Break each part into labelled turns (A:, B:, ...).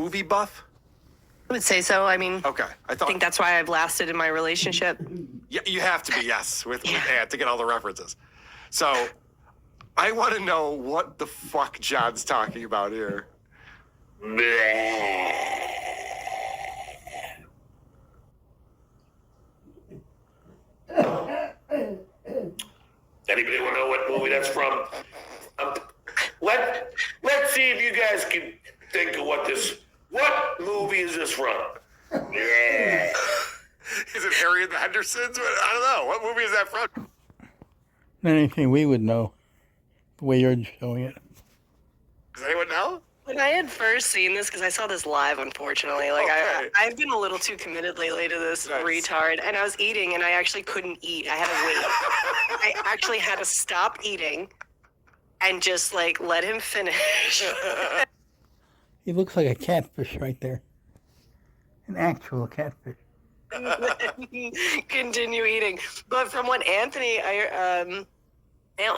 A: movie buff?
B: I would say so. I mean,
A: Okay.
B: I think that's why I've lasted in my relationship.
A: Yeah, you have to be, yes, with Ant to get all the references. So I want to know what the fuck John's talking about here.
C: Anybody want to know what movie that's from? Let's see if you guys can think of what movie is this from? Yeah.
A: Is it Harry and the Hendersons? I don't know. What movie is that from?
D: Anything we would know, the way you're showing it.
A: Does anyone know?
B: When I had first seen this, because I saw this live, unfortunately, like
A: Okay.
B: I've been a little too committed lately to this retard, and I was eating, and I actually couldn't eat. I had to wait. I actually had to stop eating and just like let him finish.
D: He looks like a catfish right there. An actual catfish.
B: Continue eating. But from what Ant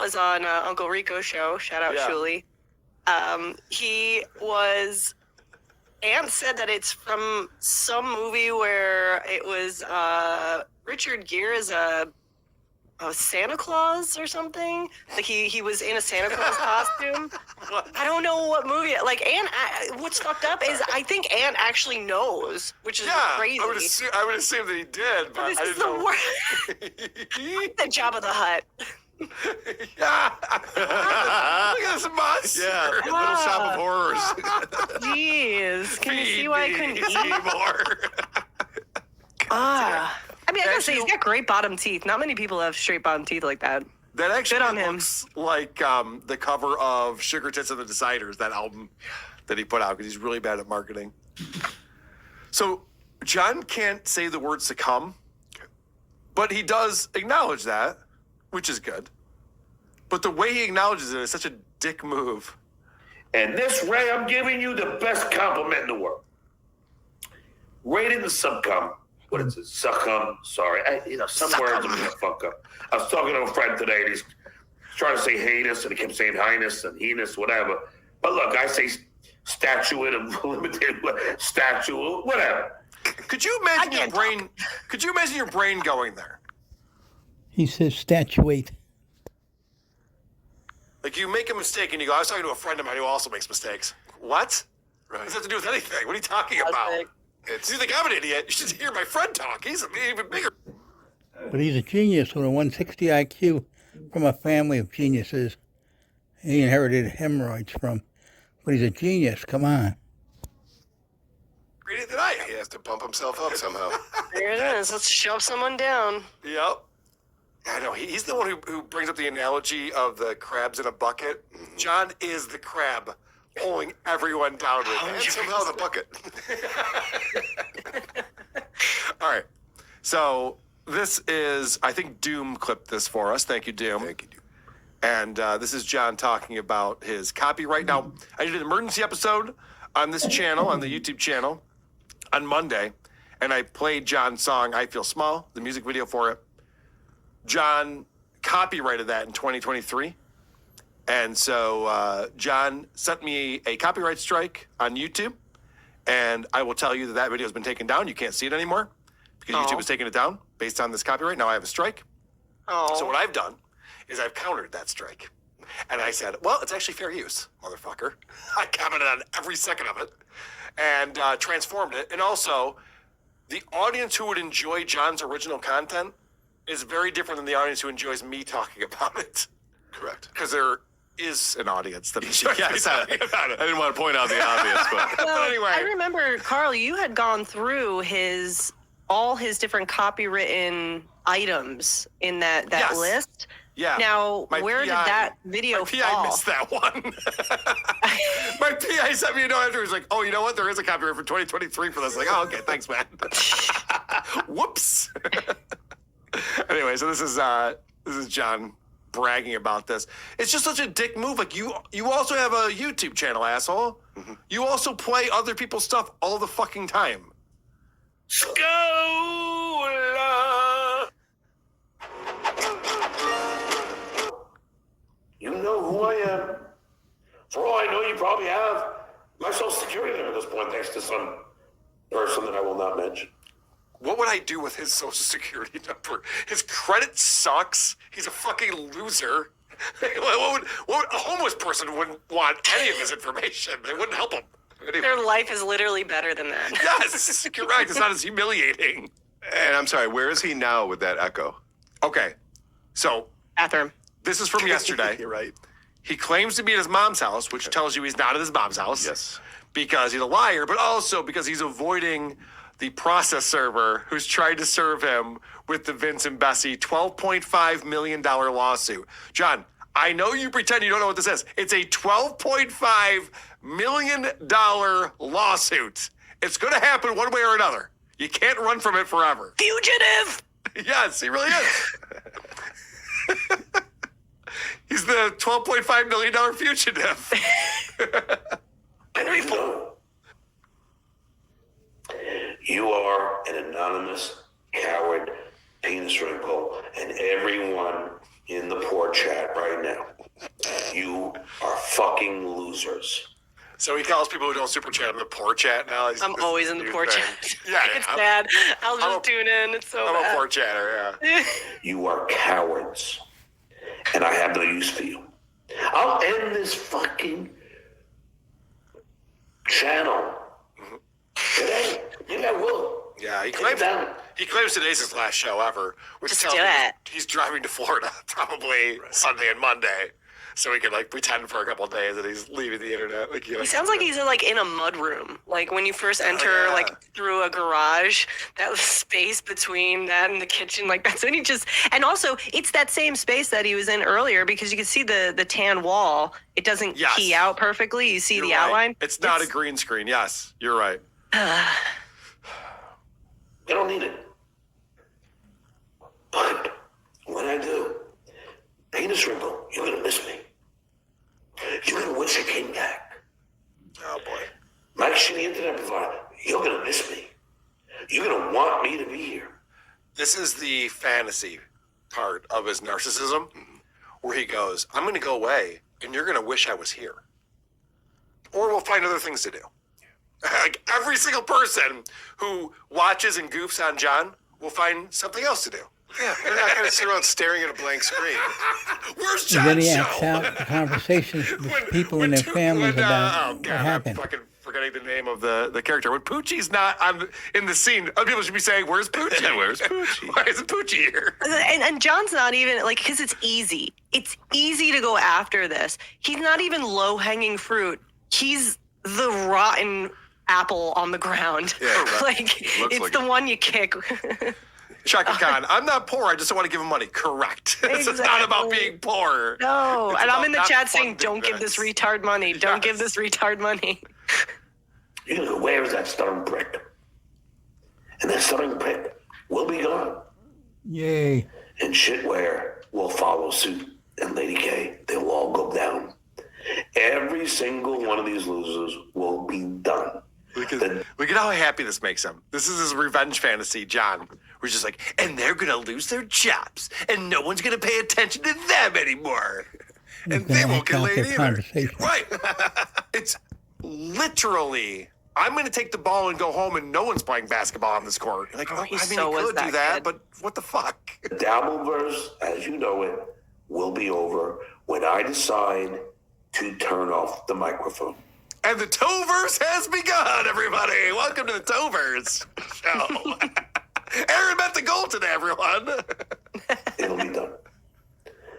B: was on Uncle Rico's show, shout out Shuli. Ant said that it's from some movie where it was Richard Gere as a Santa Claus or something. Like he was in a Santa Claus costume. I don't know what movie. Like Ant, what's fucked up is I think Ant actually knows, which is crazy.
A: I would assume that he did, but
B: This
A: I
B: is
A: didn't know.
B: the Jabba the Hutt.
A: Yeah. Look at this monster.
E: Yeah, Little Shop of Horrors.
B: Jeez, can you see why I couldn't eat?
A: More.
B: I mean, I gotta say, he's got great bottom teeth. Not many people have straight bottom teeth like that.
A: That actually
B: Good on him.
A: looks like the cover of Sugar Tits and the Deciders, that album that he put out, because he's really bad at marketing. So John can't say the word succumb, but he does acknowledge that, which is good. But the way he acknowledges it is such a dick move.
C: And this, Ray, I'm giving you the best compliment in the world. Rating the succumb. What is it? Succumb. Sorry. Some words I'm going to fuck up. I was talking to a friend today, and he's trying to say heinous, and he kept saying highness and heinous, whatever. But look, I say statuette and limited statue, whatever.
A: Could you imagine your brain? Could you imagine your brain going there?
D: He says statuate.
A: Like you make a mistake and you go, I was talking to a friend of mine who also makes mistakes. What? What does that have to do with anything? What are you talking about? You think I'm an idiot? You should hear my friend talk. He's even bigger.
D: But he's a genius with a 160 IQ from a family of geniuses. He inherited hemorrhoids from. But he's a genius. Come on.
A: Greater than I am.
E: He has to pump himself up somehow.
B: There it is. Let's shove someone down.
A: Yep. I know. He's the one who brings up the analogy of the crabs in a bucket. John is the crab pulling everyone down with him.
E: And somehow the bucket.
A: All right. So this is, I think Doom clipped this for us. Thank you, Doom.
E: Thank you, Doom.
A: And this is John talking about his copyright. Now, I did an emergency episode on this channel, on the YouTube channel, on Monday, and I played John's song, I Feel Small, the music video for it. John copyrighted that in 2023. And so John sent me a copyright strike on YouTube. And I will tell you that that video has been taken down. You can't see it anymore because YouTube has taken it down based on this copyright. Now I have a strike. So what I've done is I've countered that strike. And I said, well, it's actually fair use, motherfucker. I commented on every second of it and transformed it. And also, the audience who would enjoy John's original content is very different than the audience who enjoys me talking about it.
E: Correct.
A: Because there is an audience that enjoys me talking about it.
E: I didn't want to point out the obvious, but
B: Well,
A: anyway.
B: I remember, Carl, you had gone through all his different copywritten items in that
A: Yes.
B: list.
A: Yeah.
B: Now,
A: My
B: where did
A: PI
B: that video
A: My PI
B: fall?
A: missed that one. My PI sent me a note after. He was like, oh, you know what? There is a copyright for 2023 for this. Like, oh, okay, thanks, man. Whoops. Anyway, so this is John bragging about this. It's just such a dick move. Like, you also have a YouTube channel, asshole. Mm-hmm. You also play other people's stuff all the fucking time.
C: Scola! You know who I am. For all I know, you probably have. My social security number at this point, thanks to some person that I will not mention.
A: What would I do with his social security number? His credit sucks. He's a fucking loser. What would a homeless person wouldn't want any of his information? It wouldn't help him. Anyway.
B: Their life is literally better than that.
A: Yes, you're right. It's not as humiliating.
E: And I'm sorry, where is he now with that echo?
A: Okay, so
B: Bathroom.
A: this is from yesterday.
E: You're right.
A: He claims to be at his mom's house, which tells you he's not at his mom's house.
E: Yes.
A: Because he's a liar, but also because he's avoiding the process server who's tried to serve him with the Vince and Bessie $12.5 million lawsuit. John, I know you pretend you don't know what this is. It's a $12.5 million lawsuit. It's going to happen one way or another. You can't run from it forever.
B: Fugitive.
A: Yes, he really is. He's the $12.5 million fugitive.
C: Henry Ford. You are an anonymous coward, penis wrinkle, and everyone in the poor chat right now. You are fucking losers.
A: So he calls people who don't super chat in the poor chat now.
B: I'm always in the
A: New
B: poor
A: thing.
B: chat.
A: Yeah,
B: It's
A: I'm-
B: bad. I'll
A: I'm
B: just tune in. It's so
A: I'm
B: bad.
A: a poor chatter, yeah.
C: You are cowards. And I have no use for you. I'll end this fucking channel today. Maybe I will.
A: Yeah, he
C: Take it
A: claims
C: down.
A: today's his last show ever, which
B: Just
A: tells
B: do
A: me
B: it.
A: he's driving to Florida probably Sunday and Monday, so he can like pretend for a couple of days that he's leaving the internet. Like,
B: He sounds like he's like in a mud room. Like when you first enter,
A: yeah.
B: like through a garage, that space between that and the kitchen, like that's when he just. And also, it's that same space that he was in earlier because you can see the tan wall. It doesn't
A: Yes.
B: key out perfectly. You see
A: You're
B: the
A: right.
B: outline.
A: It's not a green screen. Yes, you're right.
C: I don't need it. But when I do, penis wrinkle, you're gonna miss me. You're gonna wish I came back.
A: Oh boy.
C: Mike Shitty Internet Provider, you're gonna miss me. You're gonna want me to be here.
A: This is the fantasy part of his narcissism, where he goes, "I'm going to go away, and you're going to wish I was here, or we'll find other things to do." Like every single person who watches and goofs on John will find something else to do.
E: Yeah, they're not going to sit around staring at a blank screen.
A: Where's
D: And then
A: John's
D: he
A: show?
D: acts out the conversations with
A: When-
D: people
A: when
D: and their
A: Tu-
D: families
A: when,
D: about
A: oh
D: what
A: God, I'm
D: happened.
A: fucking forgetting the name of the character. When Poochie's not in the scene, other people should be saying, "Where's Poochie?
E: Where's Poochie?"
A: Why isn't Poochie here?"
B: And John's not even like because it's easy. It's easy to go after this. He's not even low hanging fruit. He's the rotten apple on the ground.
E: Yeah, right.
B: like
E: Looks
B: it's
E: like
B: the
E: it.
B: one you kick.
A: Chaka Khan, I'm not poor. I just don't want to give him money. Correct. This is not about
B: Exactly.
A: being poor.
B: No,
A: It's
B: and I'm
A: about
B: in the
A: not
B: chat saying,
A: funding
B: "Don't give this
A: this."
B: retard money. Don't give
A: Yes.
B: this retard money."
C: You're gonna go, where is that stuttering prick? And that stuttering prick will be gone.
D: Yay.
C: And shitware will follow suit. And Lady K, they'll all go down. Every single one of these losers will be done.
A: Look at how happy this makes him. This is his revenge fantasy, John. We're just like, and they're gonna lose their jobs, and no one's gonna pay attention to them anymore, and they
D: gonna
A: won't get
D: act out
A: laid
D: their
A: either.
D: conversation.
A: Right? It's literally, I'm gonna take the ball and go home, and no one's playing basketball on this court. Like,
B: he
A: I mean,
B: so
A: you
B: was
A: could do
B: that
A: that,
B: kid.
A: but what the fuck?
C: The Dabbleverse, as you know it, will be over when I decide to turn off the microphone.
A: And the Toverse has begun, everybody. Welcome to the Toverse show. Aaron met the goal today, everyone.
C: It'll be done.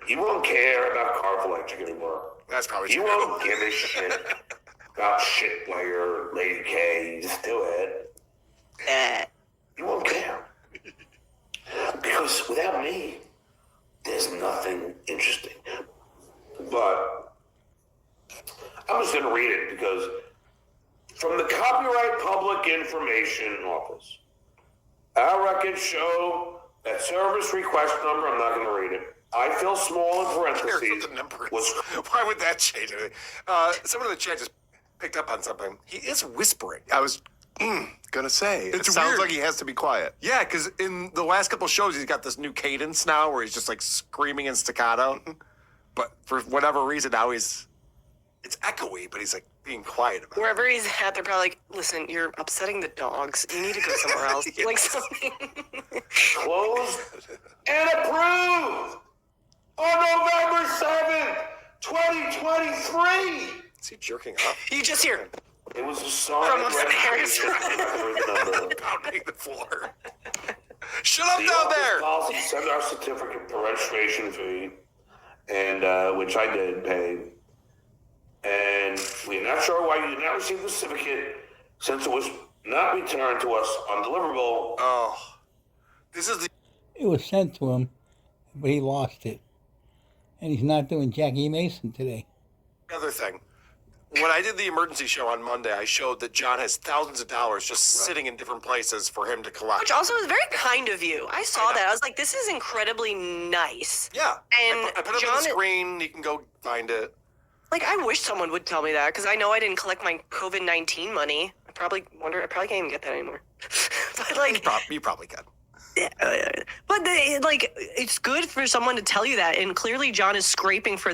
C: You won't care about Carve Electric anymore.
A: That's probably
C: You
A: true.
C: won't give a shit about shit player, Lady K. Just do it.
B: Eh.
C: You won't care. Because without me, there's nothing interesting. But I'm just going to read it because from the Copyright Public Information Office, our records show that service request number, I'm not going to read it. I feel small in
A: Here's
C: parentheses.
A: what the number is.
C: Was
A: Why would that change anything? Someone in the chat just picked up on something. He is whispering.
E: I was gonna say,
A: It's
E: it sounds
A: weird.
E: like he has to be quiet.
A: Yeah, because in the last couple shows, he's got this new cadence now where he's just like screaming in staccato. But for whatever reason, now it's echoey, but he's like being quiet about it.
B: Wherever he's at, they're probably like, listen, you're upsetting the dogs. You need to go somewhere else.
A: Yes.
B: Like something.
C: Closed and approved on November 7th, 2023.
A: Is he jerking off?
B: You just hear
C: It was a song
B: From
C: and
B: upstairs.
C: registration.
A: Pounding the floor. Shut up
C: The
A: down
C: office
A: there!
C: policy sent our certificate for registration fee, and which I did pay. And we're not sure why you did not receive the certificate since it was not returned to us undeliverable.
A: Oh. This is the
D: It was sent to him, but he lost it. And he's not doing Jackie Mason today.
A: other thing. When I did the emergency show on Monday, I showed that John has thousands of dollars just sitting in different places for him to collect.
B: Which also is very kind of you. I saw
A: know.
B: that. I was like, this is incredibly nice.
A: Yeah.
B: And
A: I put it up on
B: John-
A: the screen. You can go find it.
B: Like, I wish someone would tell me that because I know I didn't collect my COVID-19 money. I probably can't even get that anymore. But like,
A: You probably can.
B: but it's good for someone to tell you that. And clearly, John is scraping for.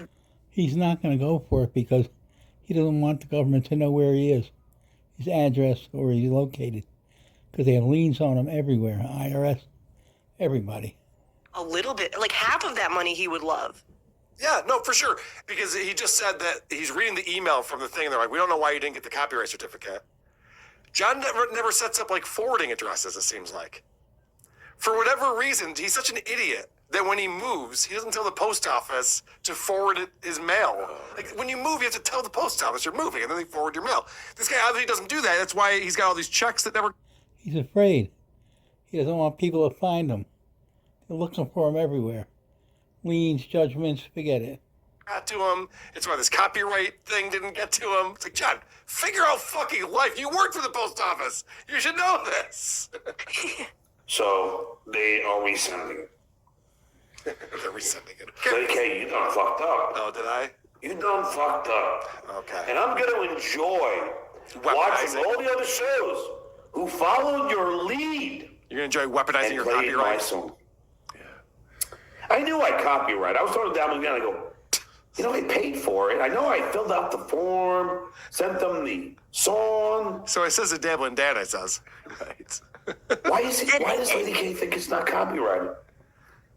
D: He's not going to go for it because he doesn't want the government to know where he is, his address, or where he's located. Because they have liens on him everywhere, IRS, everybody.
B: A little bit, like half of that money he would love.
A: Yeah, no, for sure. Because he just said that he's reading the email from the thing. They're like, we don't know why you didn't get the copyright certificate. John never sets up like forwarding addresses, it seems like. For whatever reason, he's such an idiot that when he moves, he doesn't tell the post office to forward his mail. Like when you move, you have to tell the post office you're moving, and then they forward your mail. This guy obviously doesn't do that. That's why he's got all these checks that never.
D: He's afraid. He doesn't want people to find him. They're looking for him everywhere. Liens, judgments, forget it.
A: Got to him. It's why this copyright thing didn't get to him. It's like, John, figure out fucking life. You work for the post office. You should know this.
C: So they are resending it.
A: They're resending it.
C: Okay, you done fucked up.
A: Oh, did I?
C: You done fucked up.
A: Okay.
C: And I'm going to enjoy
A: Weaponizing.
C: watching all the other shows who followed your lead
A: You're going to enjoy weaponizing
C: and
A: your
C: played my
A: copyright?
C: song. I knew I copyright. I was throwing it down again. I go, I paid for it. I know I filled out the form, sent them the song.
A: So it says a dabbling Dan, it says. Right.
C: Why does Lady K think it's not copyrighted?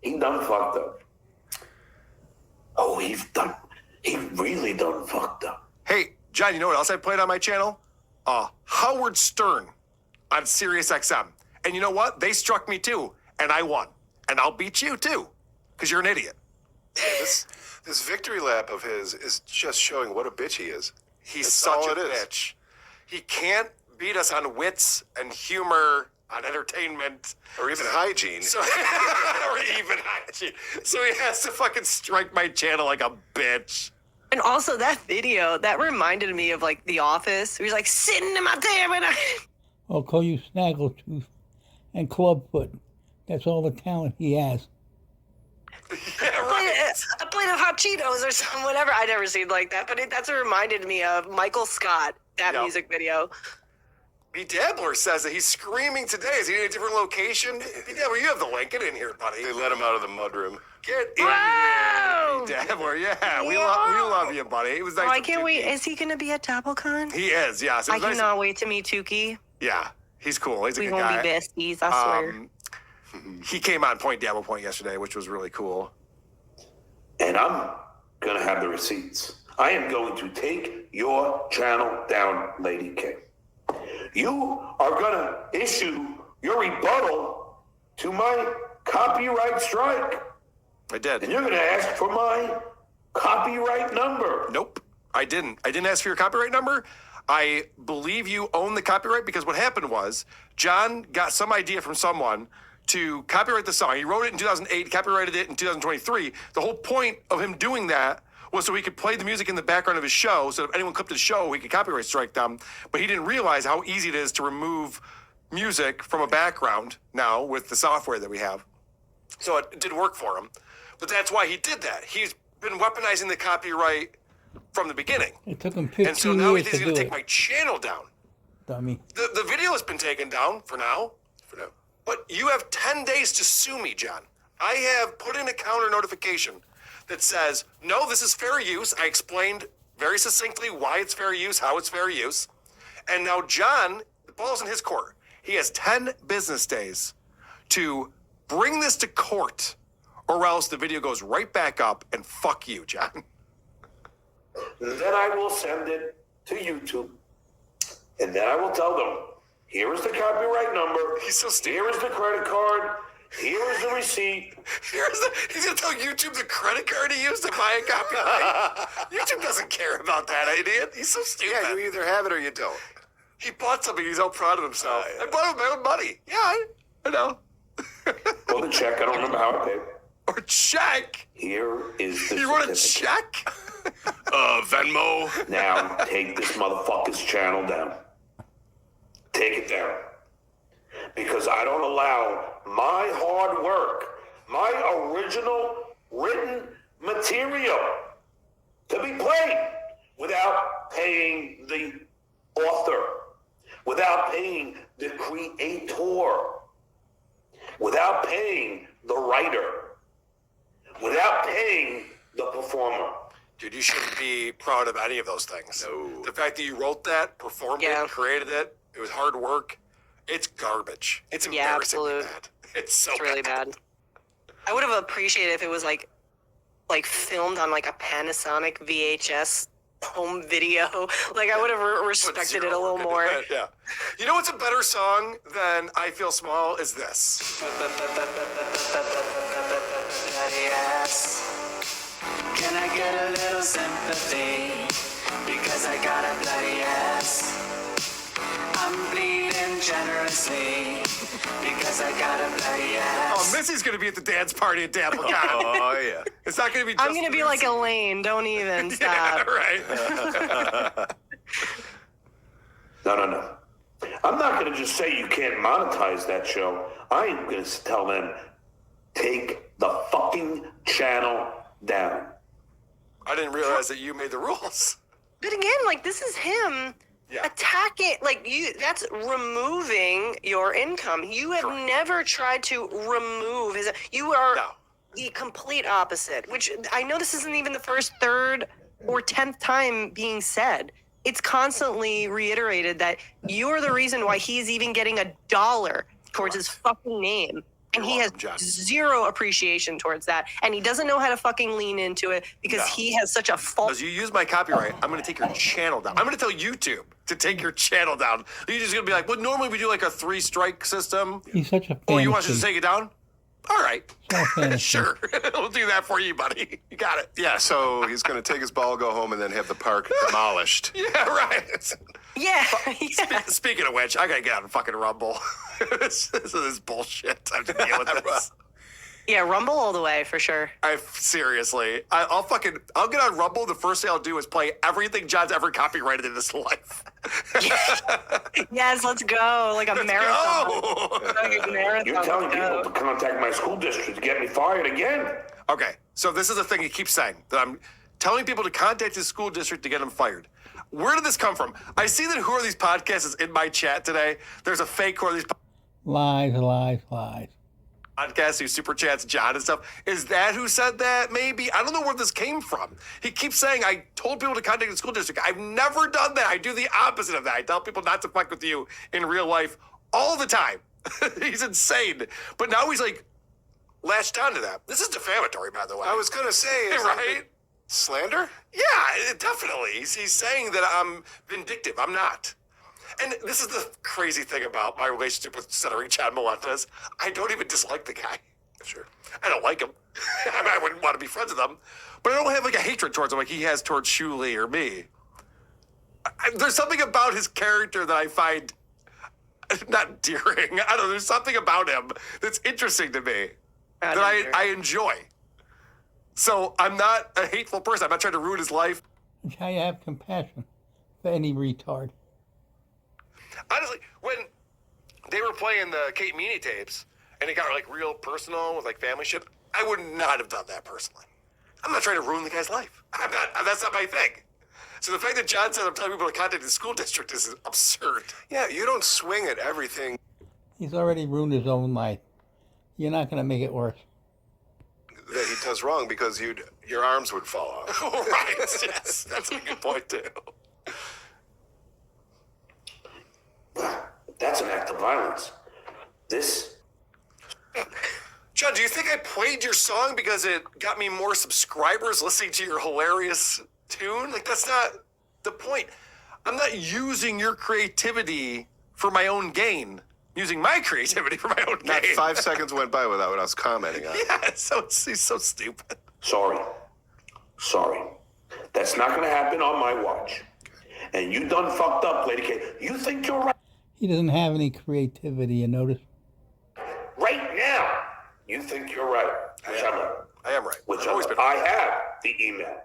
C: He done fucked up. Oh, he really done fucked up.
A: Hey, John, you know what else I played on my channel? Howard Stern on Sirius XM. And you know what? They struck me too, and I won. And I'll beat you too, because you're an idiot.
E: This victory lap of his is just showing what a bitch he is.
A: He's
E: That's
A: such
E: all
A: a
E: it is.
A: bitch. He can't beat us on wits and humor, on entertainment.
E: Or even hygiene.
A: So, or even hygiene. So he has to fucking strike my channel like a bitch.
B: And also that video that reminded me of like The Office. He was like sitting in my damn and
D: I'll call you Snaggletooth and Clubfoot. That's all the talent he has.
A: Yeah, right.
B: I played a hot Cheetos or something, whatever. I never seen like that, but that's what reminded me of Michael Scott, that
A: Yep.
B: music video.
A: B. Dabbler says that he's screaming today. Is he in a different location? B. Dabbler, you have the link. Get in here, buddy.
E: They let him out of the mudroom.
A: Get in
B: Wow!
A: here, B. Dabbler. Yeah, we
B: Yeah.
A: love you, buddy. It was nice.
B: Oh, I
A: to
B: can't
A: meet
B: wait.
A: you.
B: Is he going to be at DoubleCon?
A: He is, yeah. So it
B: I
A: was nice
B: cannot wait to meet Tukey.
A: Yeah, he's cool. He's a
B: We
A: good
B: won't
A: guy.
B: be besties, I swear.
A: He came on Point Dabble Point yesterday, which was really cool.
C: And I'm going to have the receipts. I am going to take your channel down, Lady K. You are going to issue your rebuttal to my copyright strike.
A: I did.
C: And you're going to ask for my copyright number.
A: Nope, I didn't. I didn't ask for your copyright number. I believe you own the copyright because what happened was John got some idea from someone to copyright the song. He wrote it in 2008, copyrighted it in 2023. The whole point of him doing that was so he could play the music in the background of his show, so if anyone clipped his show, he could copyright strike them. But he didn't realize how easy it is to remove music from a background now with the software that we have. So it did work for him. But that's why he did that. He's been weaponizing the copyright from the beginning.
D: It took him
A: And so
D: 15
A: now he
D: years
A: thinks
D: to
A: he's going
D: do
A: to take
D: it,
A: my channel down.
D: dummy.
A: The video has been taken down for now. But you have 10 days to sue me, John. I have put in a counter notification that says, no, this is fair use. I explained very succinctly why it's fair use, how it's fair use. And now John, the ball's in his court. He has 10 business days to bring this to court, or else the video goes right back up and fuck you, John.
C: Then I will send it to YouTube, and then I will tell them, here is the copyright number.
A: He's so stupid.
C: Here is the credit card. Here is the receipt.
A: He's going to tell YouTube the credit card he used to buy a copyright. YouTube doesn't care about that, idiot. He's so stupid.
E: Yeah, you either have it or you don't.
A: He bought something. He's all proud of himself. I bought it with my own money. Yeah, I know.
C: Well, the check, I don't remember how I paid.
A: Or check.
C: Here is the
A: You want a
C: certificate.
A: check? Venmo.
C: Now, take this motherfucker's channel down. Take it down. Because I don't allow my hard work, my original written material to be played without paying the author, without paying the creator, without paying the writer, without paying the performer.
A: Dude, you shouldn't be proud of any of those things.
E: No.
A: The fact that you wrote that, performed
B: Yeah.
A: it, created it, it was hard work. It's garbage. It's embarrassingly
B: absolute.
A: bad. It's so
B: It's really bad. I would have appreciated if it was like filmed on like a Panasonic VHS home video. Like I would have respected it a little more.
A: Yeah. You know what's a better song than I Feel Small is this.
F: Can I get a little sympathy? Because I got a bloody ass. I'm bleeding generously. Because I got a bloody ass.
A: Oh, Missy's going to be at the dance party at Dapplegate.
E: Oh, yeah.
A: It's not going to be just
B: I'm gonna be like Elaine. Don't even
A: Yeah,
B: stop.
A: right.
C: No. I'm not going to just say you can't monetize that show. I am going to tell them, take the fucking channel down.
A: I didn't realize that you made the rules.
B: But again, like this is him
A: Yeah.
B: attacking. Like that's removing your income. You have
A: Correct.
B: never tried to remove his. You are
A: No.
B: the complete opposite. Which I know this isn't even the first, third, or 10th time being said. It's constantly reiterated that you're the reason why he's even getting $1 towards his fucking name. And
A: You're
B: he has
A: welcome, John.
B: zero appreciation towards that. And he doesn't know how to fucking lean into it because
A: No.
B: he has such a false.
A: Because you use my copyright, I'm going to take your channel down. I'm going to tell YouTube to take your channel down. You're just going to be like, well, normally we do like a 3-strike system.
D: He's such a fantasy.
A: Oh, you want us to take it down? All right.
D: It's all fantasy.
A: Sure. We'll do that for you, buddy. You got it.
E: Yeah, so he's going to take his ball, go home, and then have the park demolished.
A: Yeah, right.
B: Yeah. yeah.
A: Speaking of which, I got to get on fucking Rumble. this is bullshit. I have to deal with this.
B: Yeah, Rumble all the way for sure.
A: Seriously, I'll get on Rumble. The first thing I'll do is play everything John's ever copyrighted in his life.
B: Yes, let's go. Like a marathon.
A: Oh!
B: Like a marathon.
C: You're telling
B: Let's
C: people
B: go.
C: to contact my school district to get me fired again.
A: Okay, so this is the thing he keeps saying, that I'm telling people to contact his school district to get him fired. Where did this come from? I see that Who Are These Podcasts is in my chat today. There's a fake Who Are These
D: Lies.
A: Podcasts who super chats John and stuff. Is that who said that? Maybe. I don't know where this came from. He keeps saying, I told people to contact the school district. I've never done that. I do the opposite of that. I tell people not to fuck with you in real life all the time. He's insane. But now he's like latched onto that. This is defamatory, by the way.
E: I was going to say, is
A: right?
E: slander?
A: Yeah, definitely. He's saying that I'm vindictive. I'm not. And this is the crazy thing about my relationship with Stuttering John Melendez. I don't even dislike the guy.
E: Sure.
A: I don't like him. I mean, I wouldn't want to be friends with him. But I don't have like a hatred towards him like he has towards Shuley or me. There's something about his character that I find not endearing. I don't know. There's something about him that's interesting to me that I enjoy. So I'm not a hateful person. I'm not trying to ruin his life.
D: It's how you have compassion for any retard.
A: Honestly, when they were playing the Kate Meany tapes and it got like real personal with like family shit, I would not have done that personally. I'm not trying to ruin the guy's life. I'm not. That's not my thing. So the fact that John said I'm telling people to contact the school district is absurd.
E: Yeah, you don't swing at everything.
D: He's already ruined his own life. You're not going to make it worse.
E: that he does wrong because your arms would fall off.
A: Right. Yes, that's a good point too.
C: That's an act of violence. This.
A: John, do you think I played your song because it got me more subscribers listening to your hilarious tune? Like, that's not the point. I'm not using your creativity for my own gain. Using my creativity for my own
E: Not
A: gain.
E: 5 seconds went by without us commenting on it.
A: Yeah, he's so stupid.
C: Sorry. That's not going to happen on my watch. And you done fucked up, Lady K. You think you're right.
D: He doesn't have any creativity, you notice?
C: Right now, you think you're right. Which I'm right.
A: I am right.
C: Which
A: I've always been
C: I
A: right.
C: have the email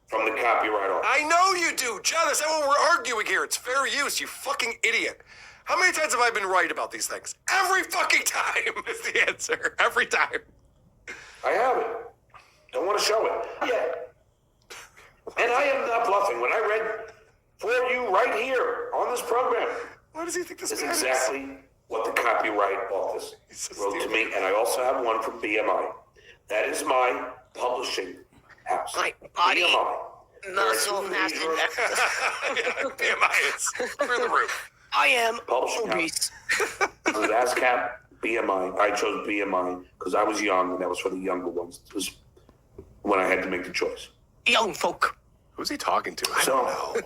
C: from the copyright office.
A: I know you do, John. That's not what we're arguing here. It's fair use, you fucking idiot. How many times have I been right about these things? Every fucking time is the answer. Every time.
C: I have it. Don't want to show it. Yeah. And I am not bluffing. When I read for you right here on this program,
A: Why does he think this
C: is
A: matters?
C: exactly what the copyright office wrote to me. And I also have one from BMI. That is my publishing house.
B: My body,
C: BMI.
B: muscle, massive.
A: BMI is through the roof.
B: I am
C: Publishing
B: obese.
C: It was ASCAP, BMI. I chose BMI because I was young and that was for the younger ones. It was when I had to make the choice.
B: Young folk.
E: Who's he talking to? I
C: So-
E: don't know.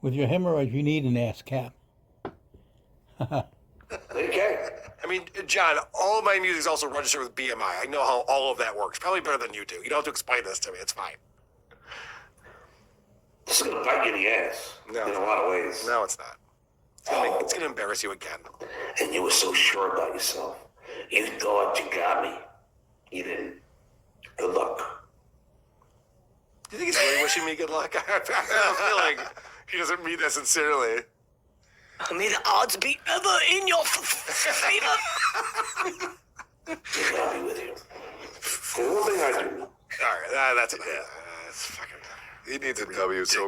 D: With your hemorrhoids, you need an ass cap.
C: Okay.
A: I mean, John, all of my music is also registered with BMI. I know how all of that works. Probably better than you do. You don't have to explain this to me. It's fine.
C: This is going to bite you in the ass
A: No.
C: in a lot of ways.
A: No, it's not. It's gonna embarrass you again.
C: And you were so sure about yourself. You thought you got me. You didn't. Good luck.
A: Do you think he's really wishing me good luck? I feel like he doesn't mean that sincerely.
B: May the odds be ever in your favor.
C: I'll be with you. The one thing I do.
A: All right, that's enough. It's fucking.
E: He needs a W so